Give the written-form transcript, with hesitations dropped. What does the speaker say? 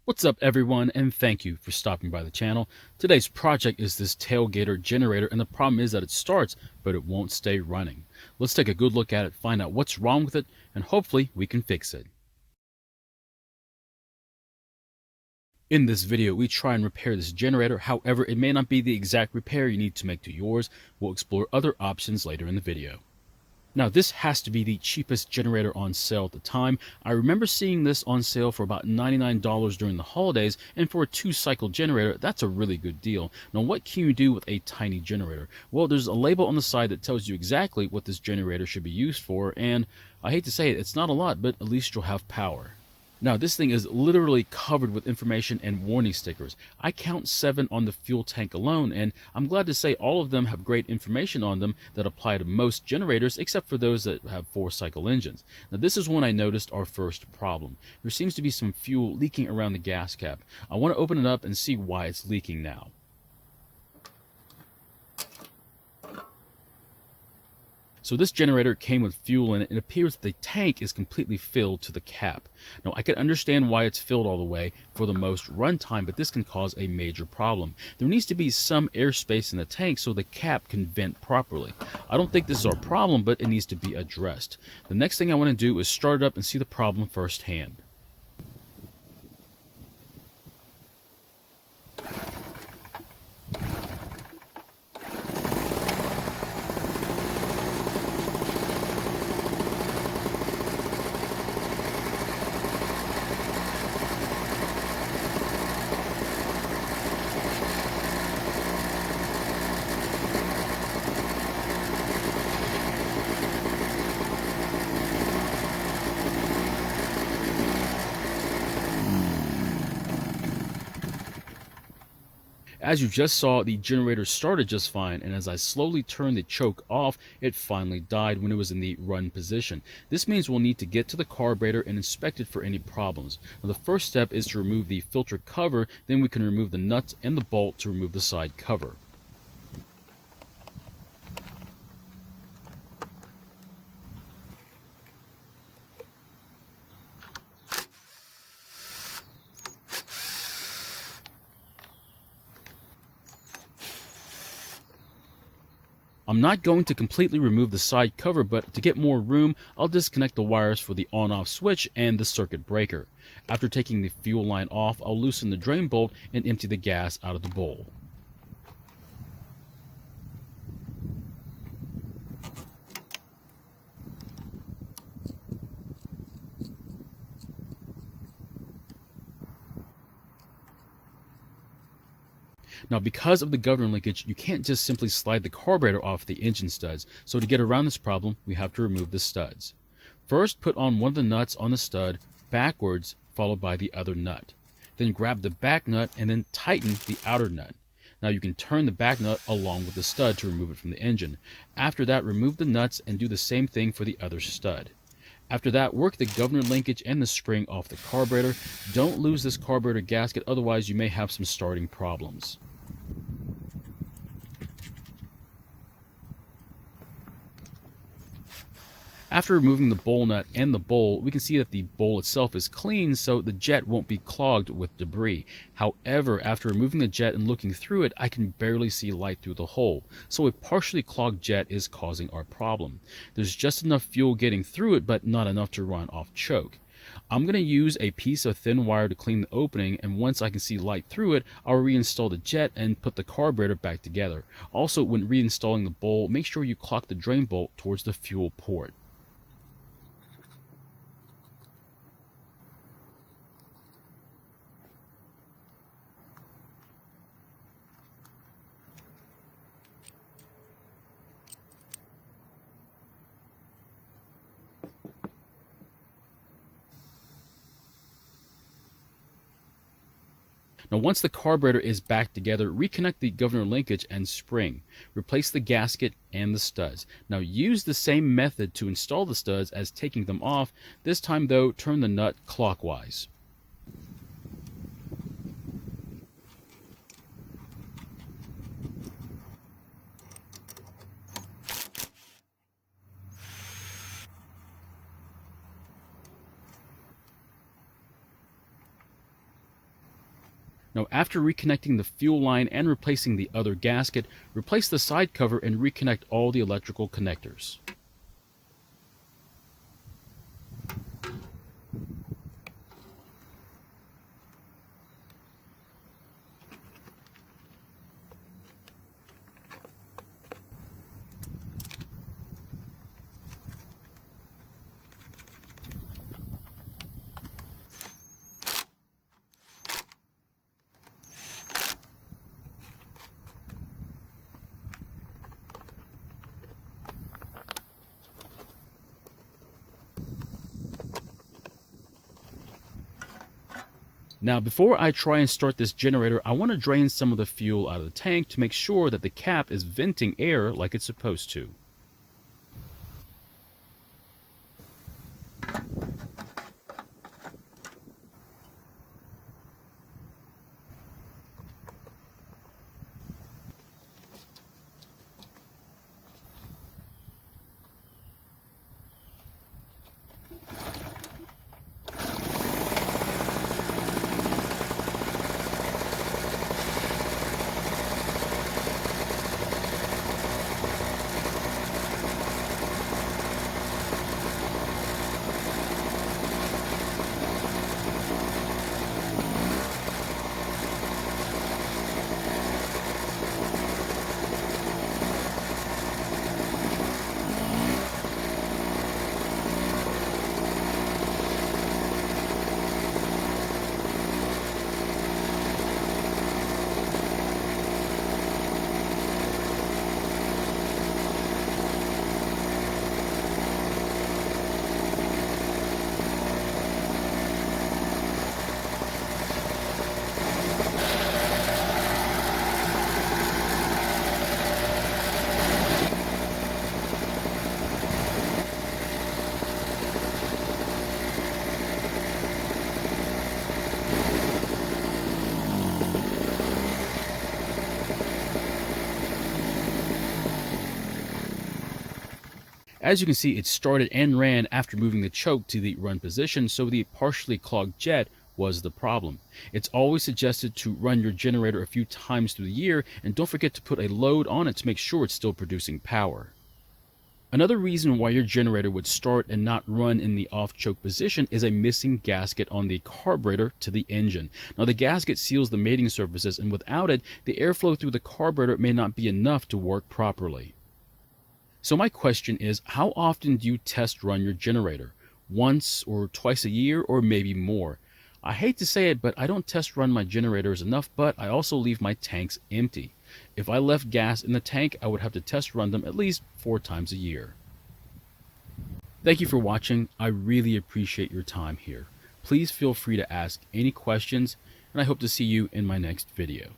What's up everyone, and thank you for stopping by the channel. Today's project is this tailgater generator, and the problem is that it starts but it won't stay running. Let's take a good look at it, find out what's wrong with it, and hopefully we can fix it. In this video we try and repair this generator. However, it may not be the exact repair you need to make to yours. We'll explore other options later in the video. Now, this has to be the cheapest generator on sale at the time. I remember seeing this on sale for about $99 during the holidays, and for a 2-cycle generator, that's a really good deal. Now, what can you do with a tiny generator? Well, there's a label on the side that tells you exactly what this generator should be used for, and I hate to say it, it's not a lot, but at least you'll have power. Now, this thing is literally covered with information and warning stickers. I count 7 on the fuel tank alone, and I'm glad to say all of them have great information on them that apply to most generators, except for those that have 4-cycle engines. Now, this is when I noticed our first problem. There seems to be some fuel leaking around the gas cap. I want to open it up and see why it's leaking now. So this generator came with fuel in it. It appears that the tank is completely filled to the cap. Now, I can understand why it's filled all the way for the most runtime, but this can cause a major problem. There needs to be some airspace in the tank so the cap can vent properly. I don't think this is our problem, but it needs to be addressed. The next thing I want to do is start it up and see the problem firsthand. As you just saw, the generator started just fine, and as I slowly turned the choke off, it finally died when it was in the run position. This means we'll need to get to the carburetor and inspect it for any problems. Now, the first step is to remove the filter cover, then we can remove the nuts and the bolt to remove the side cover. I'm not going to completely remove the side cover, but to get more room, I'll disconnect the wires for the on-off switch and the circuit breaker. After taking the fuel line off, I'll loosen the drain bolt and empty the gas out of the bowl. Now, because of the governor linkage, you can't just simply slide the carburetor off the engine studs, so to get around this problem, we have to remove the studs. First, put on one of the nuts on the stud backwards, followed by the other nut. Then grab the back nut and then tighten the outer nut. Now you can turn the back nut along with the stud to remove it from the engine. After that, remove the nuts and do the same thing for the other stud. After that, work the governor linkage and the spring off the carburetor. Don't lose this carburetor gasket, otherwise you may have some starting problems. After removing the bowl nut and the bowl, we can see that the bowl itself is clean, so the jet won't be clogged with debris. However, after removing the jet and looking through it, I can barely see light through the hole. So a partially clogged jet is causing our problem. There's just enough fuel getting through it, but not enough to run off choke. I'm going to use a piece of thin wire to clean the opening, and once I can see light through it, I'll reinstall the jet and put the carburetor back together. Also, when reinstalling the bowl, make sure you clock the drain bolt towards the fuel port. Now, once the carburetor is back together, reconnect the governor linkage and spring. Replace the gasket and the studs. Now, use the same method to install the studs as taking them off. This time, though, turn the nut clockwise. Now, after reconnecting the fuel line and replacing the other gasket, replace the side cover and reconnect all the electrical connectors. Now, before I try and start this generator, I want to drain some of the fuel out of the tank to make sure that the cap is venting air like it's supposed to. As you can see, it started and ran after moving the choke to the run position, so the partially clogged jet was the problem. It's always suggested to run your generator a few times through the year, and don't forget to put a load on it to make sure it's still producing power. Another reason why your generator would start and not run in the off-choke position is a missing gasket on the carburetor to the engine. Now, the gasket seals the mating surfaces, and without it, the airflow through the carburetor may not be enough to work properly. So my question is, how often do you test run your generator? Once or twice a year, or maybe more? I hate to say it, but I don't test run my generators enough, but I also leave my tanks empty. If I left gas in the tank, I would have to test run them at least 4 times a year. Thank you for watching. I really appreciate your time here. Please feel free to ask any questions, and I hope to see you in my next video.